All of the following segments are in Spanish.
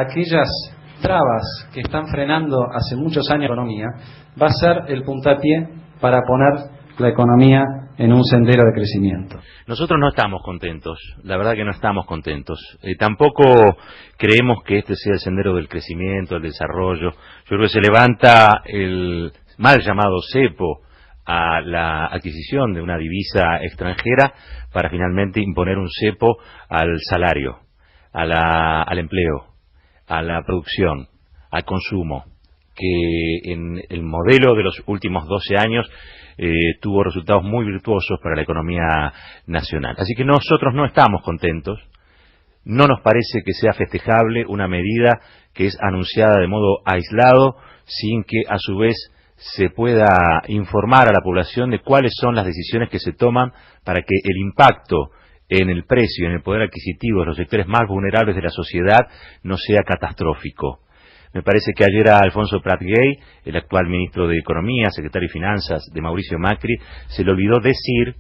aquellas trabas que están frenando hace muchos años la economía, va a ser el puntapié para poner la economía en un sendero de crecimiento. Nosotros no estamos contentos, la verdad que no estamos contentos. Tampoco creemos que este sea el sendero del crecimiento, del desarrollo. Yo creo que se levanta el mal llamado cepo a la adquisición de una divisa extranjera para finalmente imponer un cepo al salario, al empleo, a la producción, al consumo, que en el modelo de los últimos 12 años tuvo resultados muy virtuosos para la economía nacional. Así que nosotros no estamos contentos, no nos parece que sea festejable una medida que es anunciada de modo aislado, sin que a su vez se pueda informar a la población de cuáles son las decisiones que se toman para que el impacto en el precio y en el poder adquisitivo de los sectores más vulnerables de la sociedad no sea catastrófico. Me parece que ayer a Alfonso Prat Gay, el actual ministro de Economía, secretario de Finanzas de Mauricio Macri, se le olvidó decir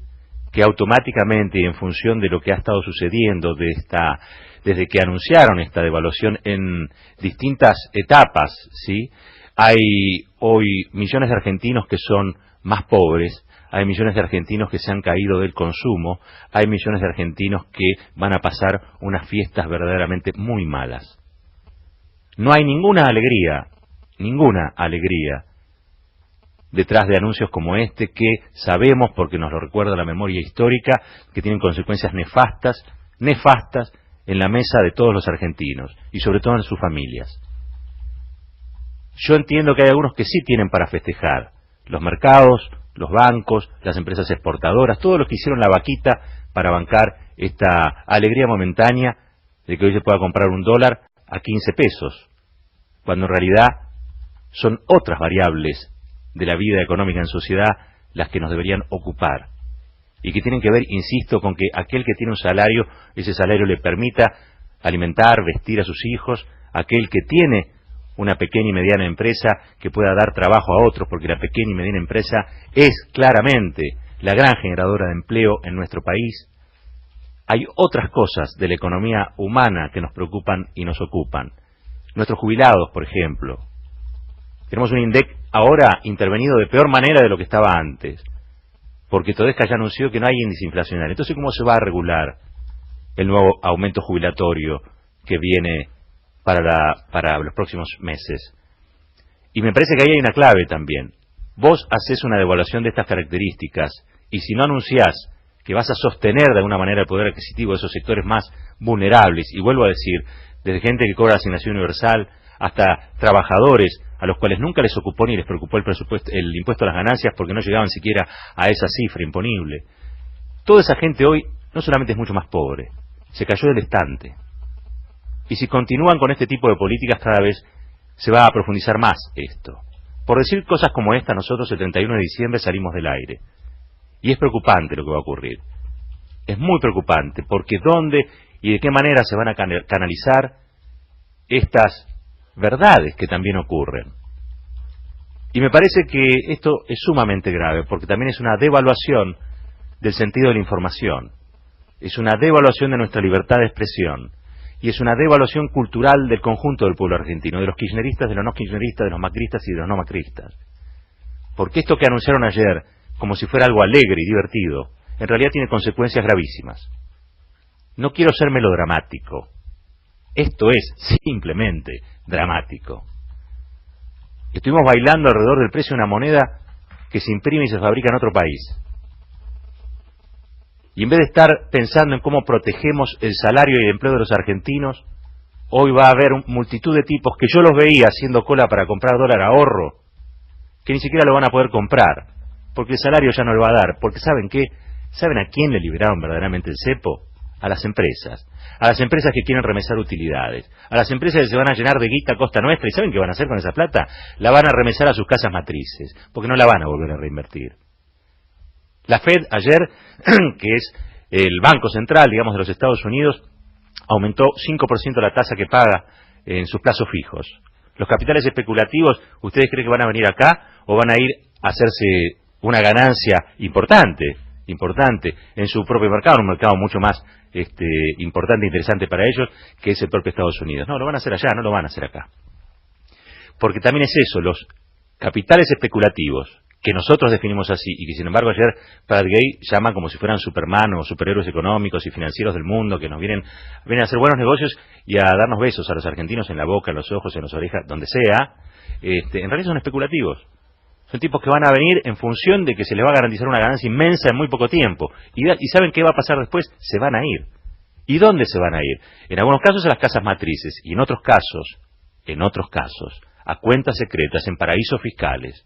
que automáticamente y en función de lo que ha estado sucediendo desde que anunciaron esta devaluación en distintas etapas, ¿sí?, hay hoy millones de argentinos que son más pobres, hay millones de argentinos que se han caído del consumo, hay millones de argentinos que van a pasar unas fiestas verdaderamente muy malas. No hay ninguna alegría detrás de anuncios como este que sabemos, porque nos lo recuerda la memoria histórica, que tienen consecuencias nefastas en la mesa de todos los argentinos y sobre todo en sus familias. Yo entiendo que hay algunos que sí tienen para festejar, los mercados, los bancos, las empresas exportadoras, todos los que hicieron la vaquita para bancar esta alegría momentánea de que hoy se pueda comprar un dólar a 15 pesos, cuando en realidad son otras variables de la vida económica en sociedad las que nos deberían ocupar y que tienen que ver, insisto, con que aquel que tiene un salario, ese salario le permita alimentar, vestir a sus hijos, aquel que tiene una pequeña y mediana empresa que pueda dar trabajo a otros, porque la pequeña y mediana empresa es claramente la gran generadora de empleo en nuestro país. Hay otras cosas de la economía humana que nos preocupan y nos ocupan. Nuestros jubilados, por ejemplo. Tenemos un INDEC ahora intervenido de peor manera de lo que estaba antes, porque Todesca ya anunció que no hay índice inflacionario. Entonces, ¿cómo se va a regular el nuevo aumento jubilatorio que viene para los próximos meses? Y me parece que ahí hay una clave también. Vos haces una devaluación de estas características y si no anunciás que vas a sostener de alguna manera el poder adquisitivo de esos sectores más vulnerables, y vuelvo a decir, desde gente que cobra asignación universal hasta trabajadores a los cuales nunca les ocupó ni les preocupó el impuesto a las ganancias porque no llegaban siquiera a esa cifra imponible. Toda esa gente hoy no solamente es mucho más pobre, se cayó del estante. Y si continúan con este tipo de políticas, cada vez se va a profundizar más esto. Por decir cosas como esta, nosotros el 31 de diciembre salimos del aire. Y es preocupante lo que va a ocurrir. Es muy preocupante, porque dónde y de qué manera se van a canalizar estas verdades que también ocurren. Y me parece que esto es sumamente grave, porque también es una devaluación del sentido de la información. Es una devaluación de nuestra libertad de expresión. Y es una devaluación cultural del conjunto del pueblo argentino, de los kirchneristas, de los no kirchneristas, de los macristas y de los no macristas. Porque esto que anunciaron ayer, como si fuera algo alegre y divertido, en realidad tiene consecuencias gravísimas. No quiero ser melodramático. Esto es simplemente dramático. Estuvimos bailando alrededor del precio de una moneda que se imprime y se fabrica en otro país. Y en vez de estar pensando en cómo protegemos el salario y el empleo de los argentinos, hoy va a haber multitud de tipos que yo los veía haciendo cola para comprar dólar a ahorro, que ni siquiera lo van a poder comprar, porque el salario ya no lo va a dar. Porque ¿saben qué? ¿Saben a quién le liberaron verdaderamente el cepo? A las empresas que quieren remesar utilidades, a las empresas que se van a llenar de guita a costa nuestra. ¿Y saben qué van a hacer con esa plata? La van a remesar a sus casas matrices, porque no la van a volver a reinvertir. La Fed ayer, que es el Banco Central, digamos, de los Estados Unidos, aumentó 5% la tasa que paga en sus plazos fijos. Los capitales especulativos, ¿ustedes creen que van a venir acá o van a ir a hacerse una ganancia importante importante en su propio mercado, un mercado mucho más importante e interesante para ellos, que es el propio Estados Unidos. No, lo van a hacer allá, no lo van a hacer acá. Porque también es eso, los capitales especulativos, que nosotros definimos así, y que sin embargo ayer Pratt Gay llama como si fueran Superman o superhéroes económicos y financieros del mundo, que nos vienen a hacer buenos negocios y a darnos besos a los argentinos en la boca, en los ojos, en las orejas, donde sea, en realidad son especulativos. Son tipos que van a venir en función de que se les va a garantizar una ganancia inmensa en muy poco tiempo. Y ¿saben qué va a pasar después? Se van a ir. ¿Y dónde se van a ir? En algunos casos a las casas matrices, y en otros casos, a cuentas secretas en paraísos fiscales,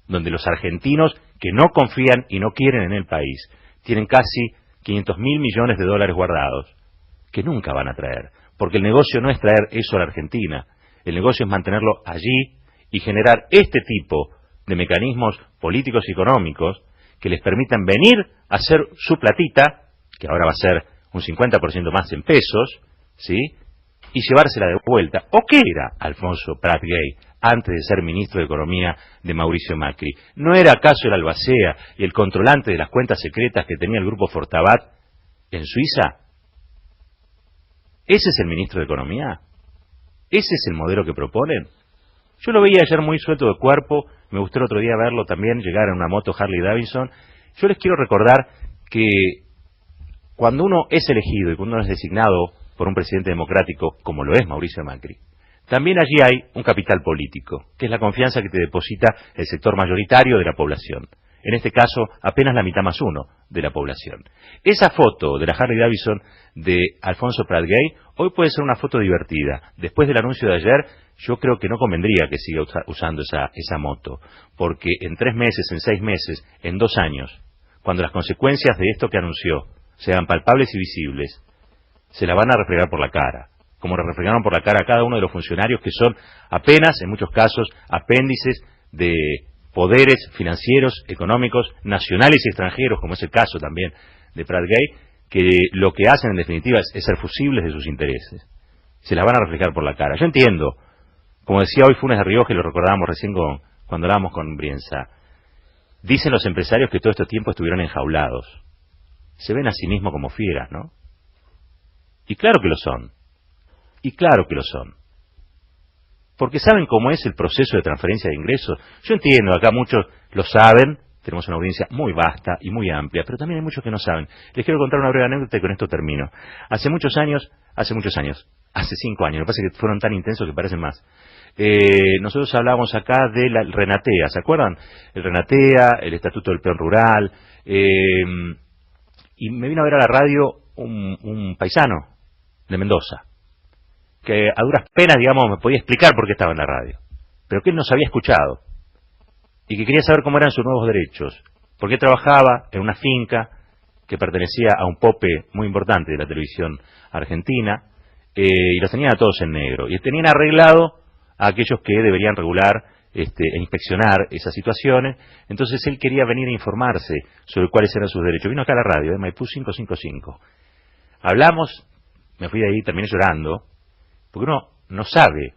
donde los argentinos que no confían y no quieren en el país tienen casi 500.000 millones de dólares guardados, que nunca van a traer, porque el negocio no es traer eso a la Argentina, el negocio es mantenerlo allí y generar este tipo de mecanismos políticos y económicos que les permitan venir a hacer su platita, que ahora va a ser un 50% más en pesos, ¿sí?, y llevársela de vuelta. ¿O qué era Alfonso Pratt Gay antes de ser ministro de Economía de Mauricio Macri? ¿No era acaso el albacea y el controlante de las cuentas secretas que tenía el grupo Fortabat en Suiza? ¿Ese es el ministro de Economía? ¿Ese es el modelo que proponen? Yo lo veía ayer muy suelto de cuerpo, me gustó el otro día verlo también, llegar en una moto Harley Davidson. Yo les quiero recordar que cuando uno es elegido y cuando uno es designado por un presidente democrático, como lo es Mauricio Macri, también allí hay un capital político, que es la confianza que te deposita el sector mayoritario de la población. En este caso, apenas la mitad más uno de la población. Esa foto de la Harley Davidson de Alfonso Pratt Gay hoy puede ser una foto divertida. Después del anuncio de ayer, yo creo que no convendría que siga usando esa moto, porque en 3 meses, en 6 meses, en 2 años, cuando las consecuencias de esto que anunció sean palpables y visibles, se la van a refregar por la cara, como le refregaron por la cara a cada uno de los funcionarios que son apenas, en muchos casos, apéndices de poderes financieros, económicos, nacionales y extranjeros, como es el caso también de Pratt Gay, que lo que hacen en definitiva es ser fusibles de sus intereses. Se las van a reflejar por la cara. Yo entiendo, como decía hoy Funes de Rioja, y lo recordábamos recién cuando hablábamos con Brienza, dicen los empresarios que todo este tiempo estuvieron enjaulados. Se ven a sí mismos como fieras, ¿no? Y claro que lo son. Y claro que lo son. Porque saben cómo es el proceso de transferencia de ingresos. Yo entiendo, acá muchos lo saben, tenemos una audiencia muy vasta y muy amplia, pero también hay muchos que no saben. Les quiero contar una breve anécdota y con esto termino. Hace 5 años, me parece que fueron tan intensos que parecen más. Nosotros hablábamos acá del Renatea, ¿se acuerdan? El Renatea, el Estatuto del Peón Rural, y me vino a ver a la radio un paisano de Mendoza, que a duras penas, digamos, me podía explicar por qué estaba en la radio, pero que él nos había escuchado y que quería saber cómo eran sus nuevos derechos, porque trabajaba en una finca que pertenecía a un pope muy importante de la televisión argentina, y los tenían a todos en negro, y tenían arreglado a aquellos que deberían regular e inspeccionar esas situaciones. Entonces él quería venir a informarse sobre cuáles eran sus derechos. Vino acá a la radio, de Maipú 555. Hablamos, me fui de ahí, terminé llorando, porque uno no sabe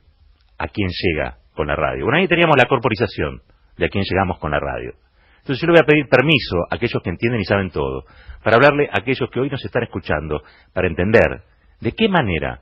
a quién llega con la radio. Bueno, ahí teníamos la corporización de a quién llegamos con la radio. Entonces yo le voy a pedir permiso a aquellos que entienden y saben todo, para hablarle a aquellos que hoy nos están escuchando, para entender de qué manera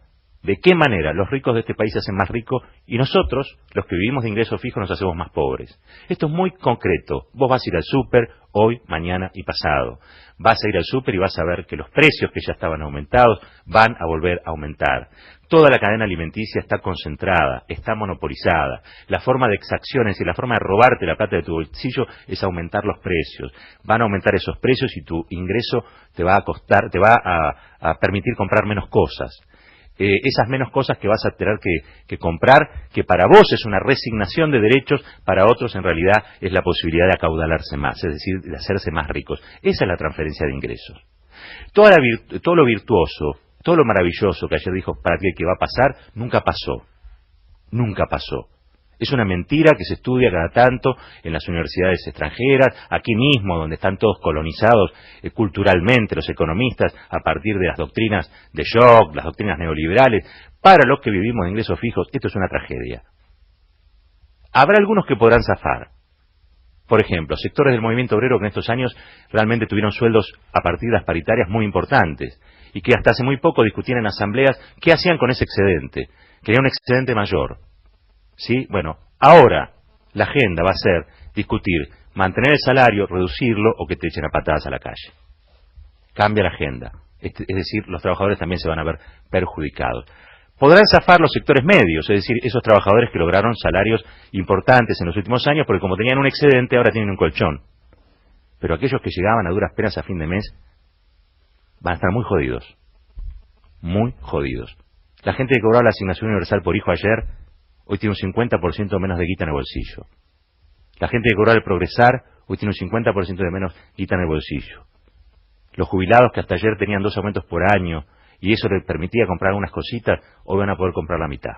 los ricos de este país se hacen más ricos y nosotros, los que vivimos de ingresos fijos, nos hacemos más pobres. Esto es muy concreto. Vos vas a ir al súper hoy, mañana y pasado. Vas a ir al súper y vas a ver que los precios que ya estaban aumentados van a volver a aumentar. Toda la cadena alimenticia está concentrada, está monopolizada. La forma de exacción, es decir, la forma de robarte la plata de tu bolsillo es aumentar los precios. Van a aumentar esos precios y tu ingreso te va a permitir comprar menos cosas. Esas menos cosas que vas a tener que comprar, que para vos es una resignación de derechos, para otros en realidad es la posibilidad de acaudalarse más, es decir, de hacerse más ricos. Esa es la transferencia de ingresos. Todo lo virtuoso, todo lo maravilloso que ayer dijo Pratt Gay que va a pasar, nunca pasó. Nunca pasó. Es una mentira que se estudia cada tanto en las universidades extranjeras, aquí mismo, donde están todos colonizados culturalmente los economistas, a partir de las doctrinas de Schock, las doctrinas neoliberales. Para los que vivimos de ingresos fijos, esto es una tragedia. Habrá algunos que podrán zafar, Por ejemplo, sectores del movimiento obrero que en estos años realmente tuvieron sueldos a partir de las paritarias muy importantes y que hasta hace muy poco discutían en asambleas qué hacían con ese excedente. Querían un excedente mayor. ¿Sí? Bueno, ahora la agenda va a ser discutir mantener el salario, reducirlo o que te echen a patadas a la calle. Cambia la agenda. Es decir, los trabajadores también se van a ver perjudicados. Podrán zafar los sectores medios, es decir, esos trabajadores que lograron salarios importantes en los últimos años, porque como tenían un excedente, ahora tienen un colchón. Pero aquellos que llegaban a duras penas a fin de mes van a estar muy jodidos. Muy jodidos. La gente que cobraba la asignación universal por hijo ayer, hoy tiene un 50% menos de guita en el bolsillo. La gente que cobraba el progresar, hoy tiene un 50% de menos guita en el bolsillo. Los jubilados que hasta ayer tenían 2 aumentos por año, y eso les permitía comprar algunas cositas, hoy van a poder comprar la mitad.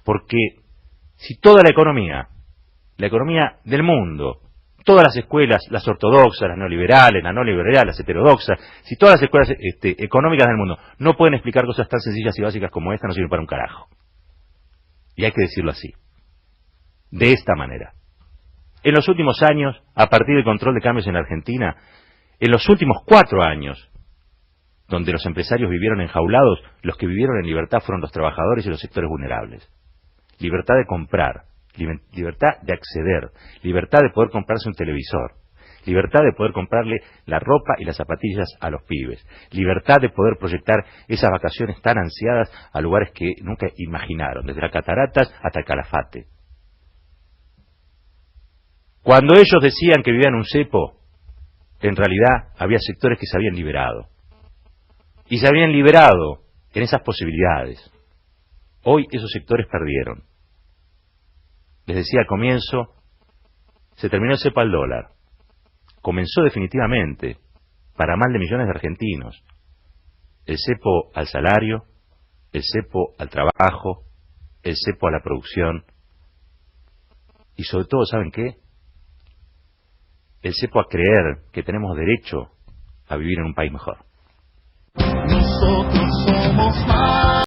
Porque si toda la economía del mundo, todas las escuelas, las ortodoxas, las neoliberales, las heterodoxas, si todas las escuelas económicas del mundo no pueden explicar cosas tan sencillas y básicas como esta, no sirven para un carajo. Y hay que decirlo así, de esta manera. En los últimos años, a partir del control de cambios en la Argentina, en los últimos 4 años, donde los empresarios vivieron enjaulados, los que vivieron en libertad fueron los trabajadores y los sectores vulnerables. Libertad de comprar, libertad de acceder, libertad de poder comprarse un televisor, libertad de poder comprarle la ropa y las zapatillas a los pibes, libertad de poder proyectar esas vacaciones tan ansiadas a lugares que nunca imaginaron, desde las cataratas hasta el Calafate. Cuando ellos decían que vivían un cepo, en realidad había sectores que se habían liberado. Y se habían liberado en esas posibilidades. Hoy esos sectores perdieron. Les decía al comienzo, se terminó el cepo al dólar. Comenzó definitivamente, para mal de millones de argentinos, el cepo al salario, el cepo al trabajo, el cepo a la producción. Y sobre todo, ¿saben qué? El cepo a creer que tenemos derecho a vivir en un país mejor. Nosotros somos más.